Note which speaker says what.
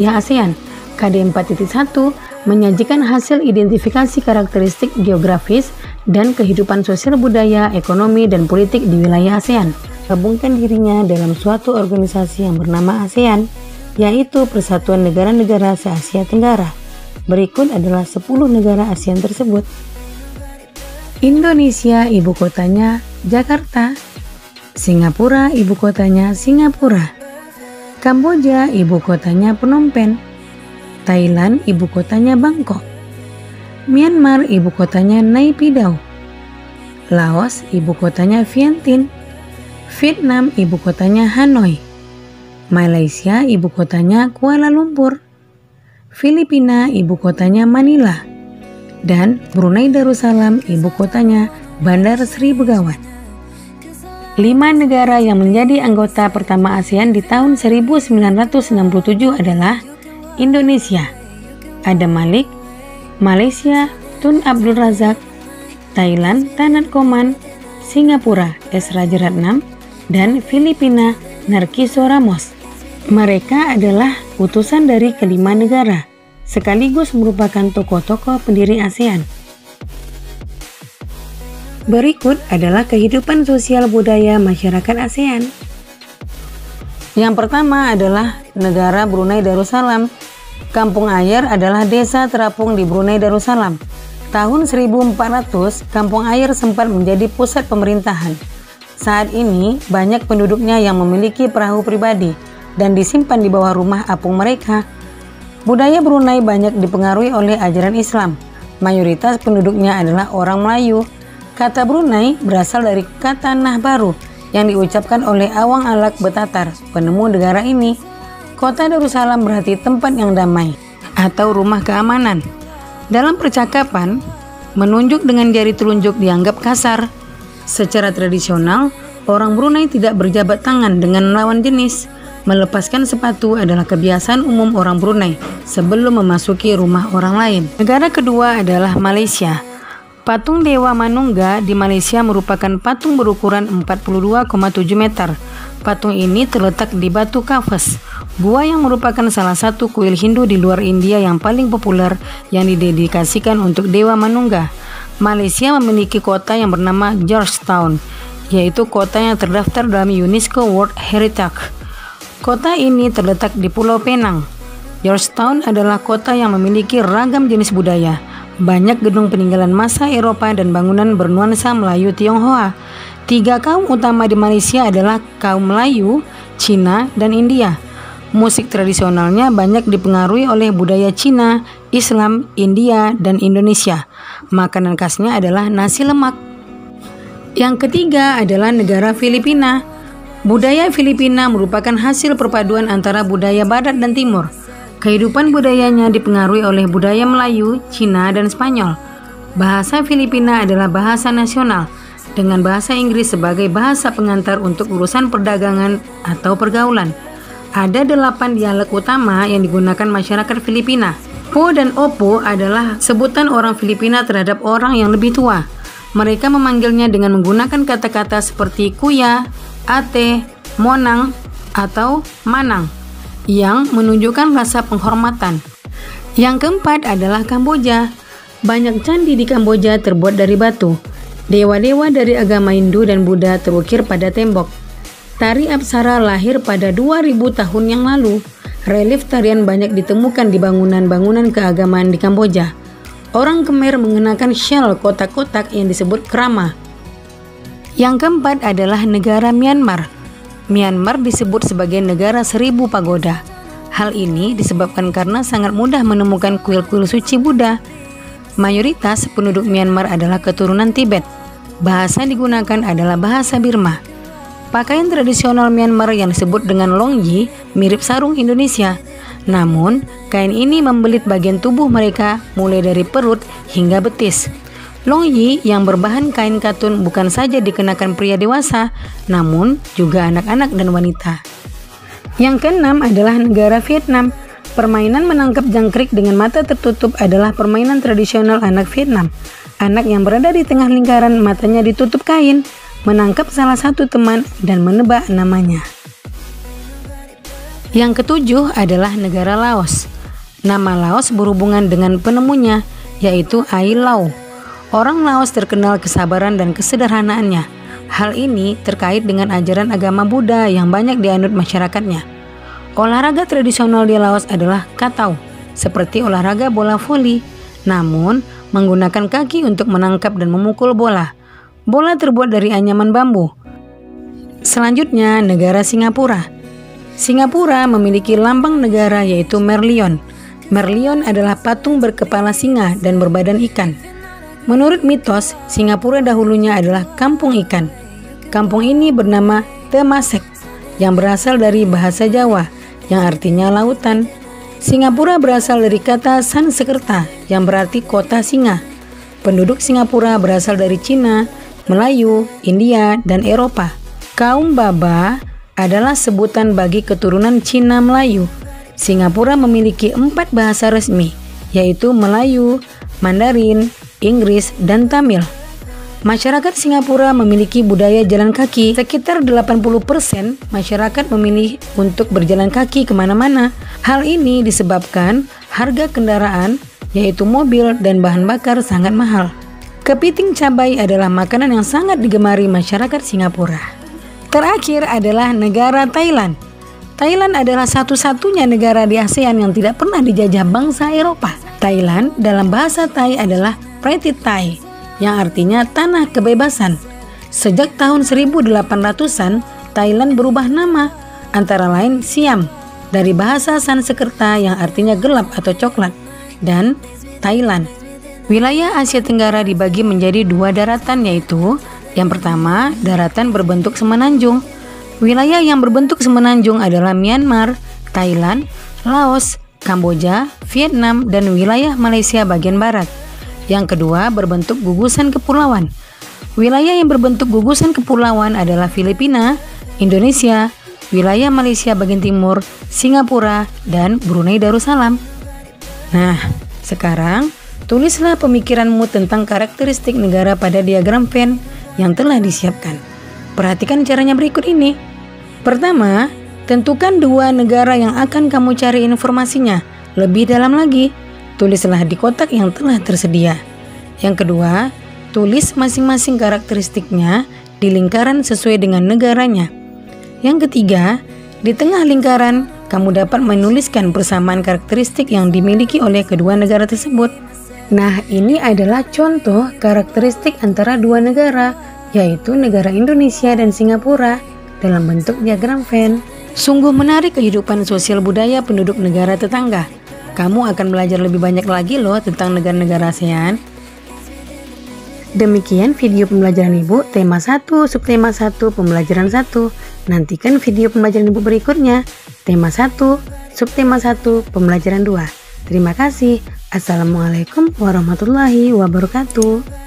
Speaker 1: wilayah ASEAN. KD 4.1 menyajikan hasil identifikasi karakteristik geografis dan kehidupan sosial budaya, ekonomi, dan politik di wilayah ASEAN. Gabungkan dirinya dalam suatu organisasi yang bernama ASEAN, yaitu Persatuan Negara-Negara se-Asia Tenggara. Berikut adalah 10 negara ASEAN tersebut. Indonesia, ibu kotanya Jakarta. Singapura, ibu kotanya Singapura. Kamboja, ibu kotanya Phnom Penh. Thailand, ibu kotanya Bangkok. Myanmar, ibu kotanya Naypyidaw. Laos, ibu kotanya Vientiane. Vietnam, ibu kotanya Hanoi. Malaysia, ibu kotanya Kuala Lumpur. Filipina, ibu kotanya Manila. Dan Brunei Darussalam, ibu kotanya Bandar Sri Begawan. 5 negara yang menjadi anggota pertama ASEAN di tahun 1967 adalah Indonesia, Adam Malik, Malaysia, Tun Abdul Razak, Thailand, Tanat Koman, Singapura, S. Rajaratnam, dan Filipina, Narciso Ramos. Mereka adalah utusan dari kelima negara, sekaligus merupakan tokoh-tokoh pendiri ASEAN. Berikut adalah kehidupan sosial budaya masyarakat ASEAN. Yang pertama adalah negara Brunei Darussalam. Kampung Ayer adalah desa terapung di Brunei Darussalam. Tahun 1400, Kampung Ayer sempat menjadi pusat pemerintahan. Saat ini, banyak penduduknya yang memiliki perahu pribadi dan disimpan di bawah rumah apung mereka. Budaya Brunei banyak dipengaruhi oleh ajaran Islam. Mayoritas penduduknya adalah orang Melayu. Kata Brunei berasal dari kata Nah Baru yang diucapkan oleh Awang Alak Betatar, penemu negara ini. Kota Darussalam berarti tempat yang damai atau rumah keamanan. Dalam percakapan, menunjuk dengan jari telunjuk dianggap kasar. Secara tradisional, orang Brunei tidak berjabat tangan dengan lawan jenis. Melepaskan sepatu adalah kebiasaan umum orang Brunei sebelum memasuki rumah orang lain. Negara kedua adalah Malaysia. Patung Dewa Manungga di Malaysia merupakan patung berukuran 42,7 meter. Patung ini terletak di Batu Kafes, gua yang merupakan salah satu kuil Hindu di luar India yang paling populer yang didedikasikan untuk Dewa Manungga. Malaysia memiliki kota yang bernama Georgetown, yaitu kota yang terdaftar dalam UNESCO World Heritage. Kota ini terletak di Pulau Penang. Georgetown adalah kota yang memiliki ragam jenis budaya. Banyak gedung peninggalan masa Eropa dan bangunan bernuansa Melayu Tionghoa. 3 kaum utama di Malaysia adalah kaum Melayu, Cina, dan India. Musik tradisionalnya banyak dipengaruhi oleh budaya Cina, Islam, India, dan Indonesia. Makanan khasnya adalah nasi lemak. Yang ketiga adalah negara Filipina. Budaya Filipina merupakan hasil perpaduan antara budaya Barat dan Timur. Kehidupan budayanya dipengaruhi oleh budaya Melayu, Cina, dan Spanyol. Bahasa Filipina adalah bahasa nasional, dengan bahasa Inggris sebagai bahasa pengantar untuk urusan perdagangan atau pergaulan. Ada 8 dialek utama yang digunakan masyarakat Filipina. Po dan opo adalah sebutan orang Filipina terhadap orang yang lebih tua. Mereka memanggilnya dengan menggunakan kata-kata seperti kuya, ate, monang, atau manang, yang menunjukkan rasa penghormatan. Yang keempat adalah Kamboja. Banyak candi di Kamboja terbuat dari batu. Dewa-dewa dari agama Hindu dan Buddha terukir pada tembok. Tari Apsara lahir pada 2000 tahun yang lalu. Relief tarian banyak ditemukan di bangunan-bangunan keagamaan di Kamboja. Orang Khmer mengenakan syal kotak-kotak yang disebut krama. Yang keempat adalah negara Myanmar. Myanmar disebut sebagai negara 1000 pagoda. Hal ini disebabkan karena sangat mudah menemukan kuil-kuil suci Buddha. Mayoritas penduduk Myanmar adalah keturunan Tibet. Bahasa digunakan adalah bahasa Burma. Pakaian tradisional Myanmar yang disebut dengan longyi mirip sarung Indonesia. Namun, kain ini membelit bagian tubuh mereka mulai dari perut hingga betis. Longyi yang berbahan kain katun bukan saja dikenakan pria dewasa, namun juga anak-anak dan wanita. Yang keenam adalah negara Vietnam. Permainan menangkap jangkrik dengan mata tertutup adalah permainan tradisional anak Vietnam. Anak yang berada di tengah lingkaran matanya ditutup kain, menangkap salah satu teman dan menebak namanya. Yang ketujuh adalah negara Laos. Nama Laos berhubungan dengan penemunya, yaitu Ai Lau. Orang Laos terkenal kesabaran dan kesederhanaannya. Hal ini terkait dengan ajaran agama Buddha yang banyak dianut masyarakatnya. Olahraga tradisional di Laos adalah katau, seperti olahraga bola voli, namun menggunakan kaki untuk menangkap dan memukul bola. Bola terbuat dari anyaman bambu. Selanjutnya, negara Singapura. Singapura memiliki lambang negara yaitu Merlion. Merlion adalah patung berkepala singa dan berbadan ikan. Menurut mitos, Singapura dahulunya adalah kampung ikan. Kampung ini bernama Temasek yang berasal dari bahasa Jawa yang artinya lautan. Singapura berasal dari kata Sanskerta yang berarti kota singa. Penduduk Singapura berasal dari Cina, Melayu, India, dan Eropa. Kaum Baba adalah sebutan bagi keturunan Cina Melayu. Singapura memiliki 4 bahasa resmi, yaitu Melayu, Mandarin, Inggris, dan Tamil. Masyarakat Singapura memiliki budaya jalan kaki. Sekitar 80% masyarakat memilih untuk berjalan kaki kemana-mana. Hal ini disebabkan harga kendaraan, yaitu mobil dan bahan bakar sangat mahal. Kepiting cabai adalah makanan yang sangat digemari masyarakat Singapura. Terakhir adalah negara Thailand. Thailand adalah satu-satunya negara di ASEAN yang tidak pernah dijajah bangsa Eropa. Thailand dalam bahasa Thai adalah Pretty Thai, yang artinya tanah kebebasan. Sejak tahun 1800-an, Thailand berubah nama, antara lain Siam, dari bahasa Sanskerta yang artinya gelap atau coklat, dan Thailand. Wilayah Asia Tenggara dibagi menjadi 2 daratan, yaitu yang pertama, daratan berbentuk semenanjung. Wilayah yang berbentuk semenanjung adalah Myanmar, Thailand, Laos, Kamboja, Vietnam, dan wilayah Malaysia bagian barat. Yang kedua, berbentuk gugusan kepulauan. Wilayah yang berbentuk gugusan kepulauan adalah Filipina, Indonesia, wilayah Malaysia bagian timur, Singapura, dan Brunei Darussalam. Nah, sekarang tulislah pemikiranmu tentang karakteristik negara pada diagram Venn yang telah disiapkan. Perhatikan caranya berikut ini. Pertama, tentukan 2 negara yang akan kamu cari informasinya. Lebih dalam lagi, tulislah di kotak yang telah tersedia. Yang kedua, tulis masing-masing karakteristiknya di lingkaran sesuai dengan negaranya. Yang ketiga, di tengah lingkaran, kamu dapat menuliskan persamaan karakteristik yang dimiliki oleh kedua negara tersebut. Nah, ini adalah contoh karakteristik antara 2 negara, yaitu negara Indonesia dan Singapura dalam bentuk diagram Venn. Sungguh menarik kehidupan sosial budaya penduduk negara tetangga. Kamu akan belajar lebih banyak lagi loh tentang negara-negara ASEAN. Demikian video pembelajaran Ibu, tema 1, subtema 1, pembelajaran 1. Nantikan video pembelajaran Ibu berikutnya, tema 1, subtema 1, pembelajaran 2. Terima kasih. Assalamualaikum warahmatullahi wabarakatuh.